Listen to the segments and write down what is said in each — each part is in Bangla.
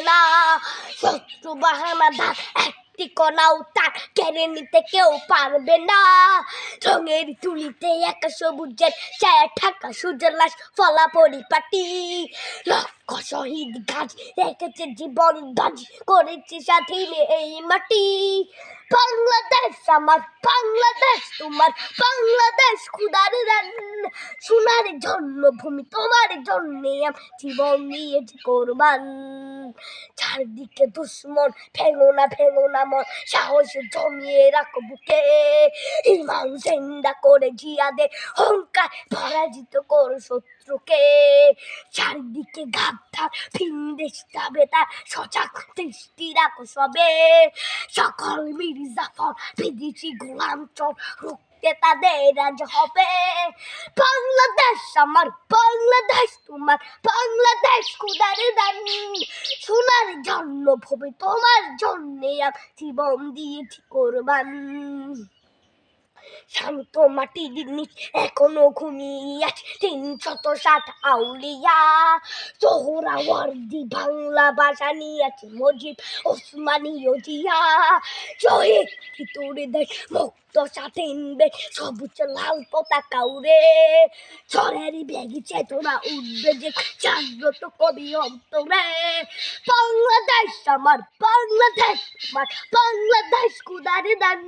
না শত্রু বাহানাদার একটি কণাও তার কেড়ে নিতে কেউ পারবে না। রঙের তুলিতে একা সবুজের ছায়া ঢাকা সূর্যের লাশ ফলা পরিপাটি। লক্ষ শহীদ গাছ রেখেছে জীবন গাছ করেছে স্বাধীন এই মাটি। বাংলাদেশ আমার বাংলাদেশ তোমার বাংলাদেশ খুদার দান। সোনার জন্মভূমি তোমার জন্যে জীবন দিয়েছি কোরবান। চারদিকে দুশ্মন ভেঙো না মন সাহসে জমিয়ে রাখো বুকে। ইমান জিন্দা করে জিয়াদের হুঙ্কার পরাজিত করো শত্রুকে। চারদিকে গাদ্দার ভিনদেশ যাবে তার সজাগ দৃষ্টি রাখো সবে। সকল মির্জাফর বিদেশি গোলাম চোর রুখতে তাদের আজ হবে। বাংলাদেশ আমার বাংলাদেশ তোমার বাংলাদেশ খুদার দান। সোনার জন্মভূমি তোমার জন্যে জীবন দিয়েছি কোরবান। শান্ত মাটির নিচ এখনো ঘুমিয়ে আছে ৩৬০ আউলিয়া। সোহরাওয়ার্দী বাংলা ভাষা নিয়েছে মুজিব ওসমানীয় জিয়া। শহীদ ভিতরে দেশ মুক্ত স্বাধীন দেশ সবুজ লাল পতাকা উড়ে। ঝড়ের ব্যাগি চেতনা উঠবে যে জাগ্রত কবি অন্তরে। বাংলাদেশ আমার বাংলাদেশ আমার বাংলাদেশ খুদার দান।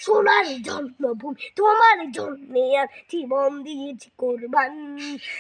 সোনার জন্মভূমি তোমার জন্যে জীবন দিয়েছি কোরবান।